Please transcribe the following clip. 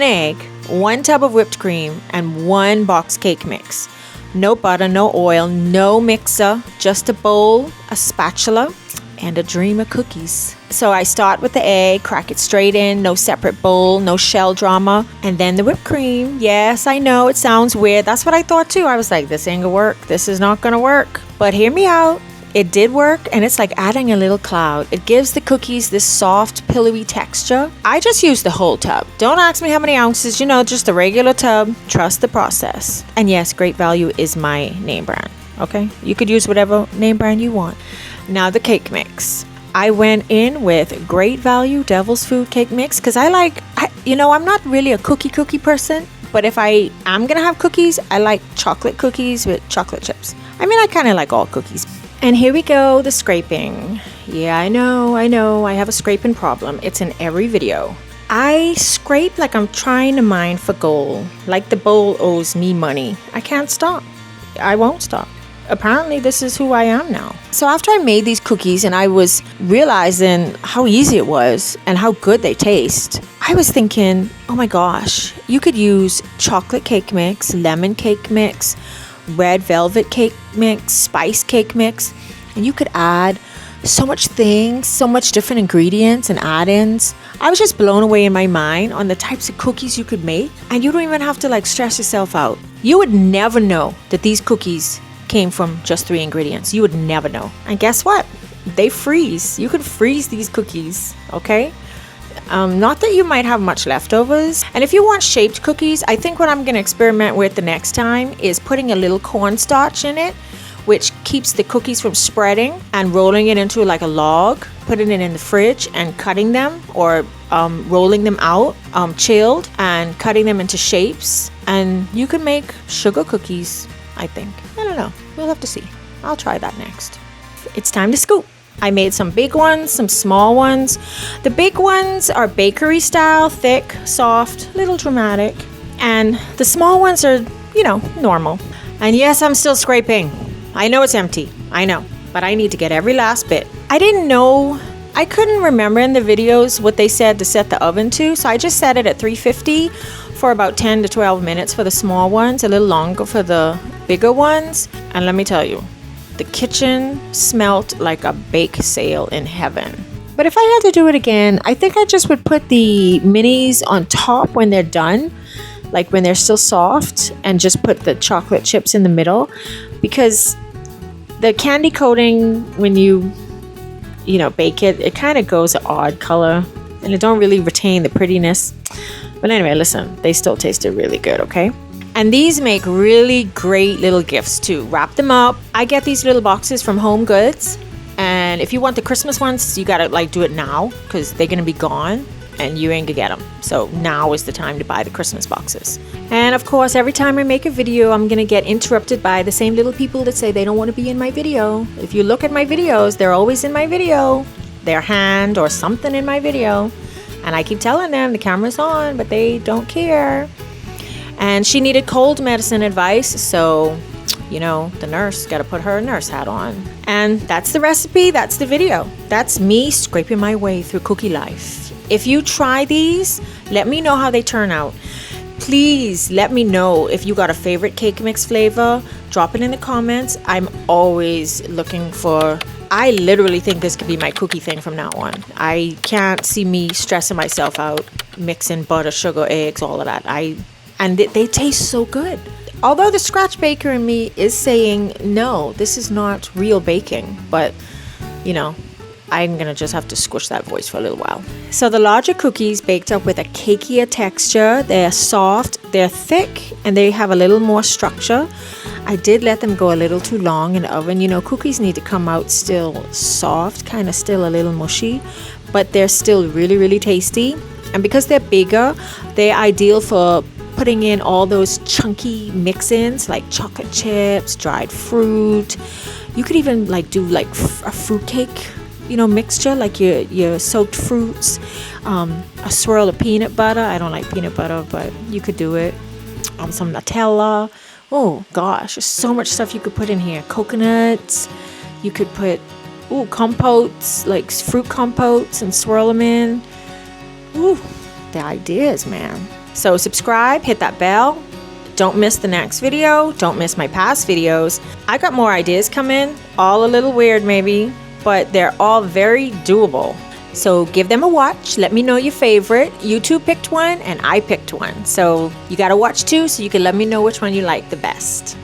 1 egg, 1 tub of whipped cream, and 1 box cake mix. No butter, no oil, no mixer, just a bowl, a spatula, and a dream of cookies. So I start with the egg, crack it straight in, no separate bowl, no shell drama, and then the whipped cream. Yes, I know it sounds weird. That's what I thought too. I was like, this ain't gonna work. This is not gonna work. But hear me out. It did work, and it's like adding a little cloud. It gives the cookies this soft, pillowy texture. I just used the whole tub. Don't ask me how many ounces, just a regular tub. Trust the process. And yes, Great Value is my name brand, okay? You could use whatever name brand you want. Now the cake mix. I went in with Great Value Devil's Food Cake Mix because I'm not really a cookie person, but if I am gonna have cookies, I like chocolate cookies with chocolate chips. I kind of like all cookies. And here we go, the scraping. Yeah, I know, I have a scraping problem. It's in every video. I scrape like I'm trying to mine for gold, like the bowl owes me money. I can't stop. I won't stop. Apparently this is who I am now. So after I made these cookies and I was realizing how easy it was and how good they taste, I was thinking, oh my gosh, you could use chocolate cake mix, lemon cake mix, red velvet cake mix, spice cake mix, and you could add so much things, so much different ingredients and add-ins. I was just blown away in my mind on the types of cookies you could make, and you don't even have to stress yourself out. You would never know that these cookies came from just 3 ingredients. You would never know. And guess what? They freeze. You could freeze these cookies, okay? Not that you might have much leftovers. And if you want shaped cookies, I think what I'm going to experiment with the next time is putting a little cornstarch in it, which keeps the cookies from spreading, and rolling it into like a log, putting it in the fridge and cutting them, or rolling them out, chilled, and cutting them into shapes. And you can make sugar cookies, I think. I don't know. We'll have to see. I'll try that next. It's time to scoop. I made some big ones, some small ones. The big ones are bakery style, thick, soft, little dramatic. And the small ones are, normal. And yes, I'm still scraping. I know it's empty. I know. But I need to get every last bit. I couldn't remember in the videos what they said to set the oven to. So I just set it at 350 for about 10 to 12 minutes for the small ones, a little longer for the bigger ones. And let me tell you, the kitchen smelt like a bake sale in heaven. But if I had to do it again, I think I just would put the minis on top when they're done, like when they're still soft, and just put the chocolate chips in the middle, because the candy coating, when you bake it, it kind of goes an odd color and it don't really retain the prettiness. But anyway, listen, they still tasted really good, okay? And these make really great little gifts too. Wrap them up. I get these little boxes from Home Goods. And if you want the Christmas ones, you gotta do it now, because they're gonna be gone and you ain't gonna get them. So now is the time to buy the Christmas boxes. And of course, every time I make a video, I'm gonna get interrupted by the same little people that say they don't want to be in my video. If you look at my videos, they're always in my video. Their hand or something in my video. And I keep telling them the camera's on, but they don't care. And she needed cold medicine advice, so, the nurse got to put her nurse hat on. And that's the recipe, that's the video. That's me scraping my way through cookie life. If you try these, let me know how they turn out. Please let me know if you got a favorite cake mix flavor. Drop it in the comments. I'm always looking for... I literally think this could be my cookie thing from now on. I can't see me stressing myself out, mixing butter, sugar, eggs, all of that. And they taste so good. Although the scratch baker in me is saying, no, this is not real baking. But, I'm going to just have to squish that voice for a little while. So the larger cookies baked up with a cakier texture. They're soft, they're thick, and they have a little more structure. I did let them go a little too long in the oven. Cookies need to come out still soft, kind of still a little mushy. But they're still really, really tasty. And because they're bigger, they're ideal for putting in all those chunky mix-ins like chocolate chips, dried fruit. You could even do a fruit cake, mixture, like your soaked fruits, a swirl of peanut butter. I don't like peanut butter, but you could do it. Some Nutella. Oh gosh, there's so much stuff you could put in here. Coconuts. You could put compotes, like fruit compotes, and swirl them in. Ooh, the ideas, man. So subscribe, hit that bell. Don't miss the next video. Don't miss my past videos. I got more ideas coming, all a little weird maybe, but they're all very doable. So give them a watch. Let me know your favorite. You two picked one and I picked one. So you gotta watch two so you can let me know which one you like the best.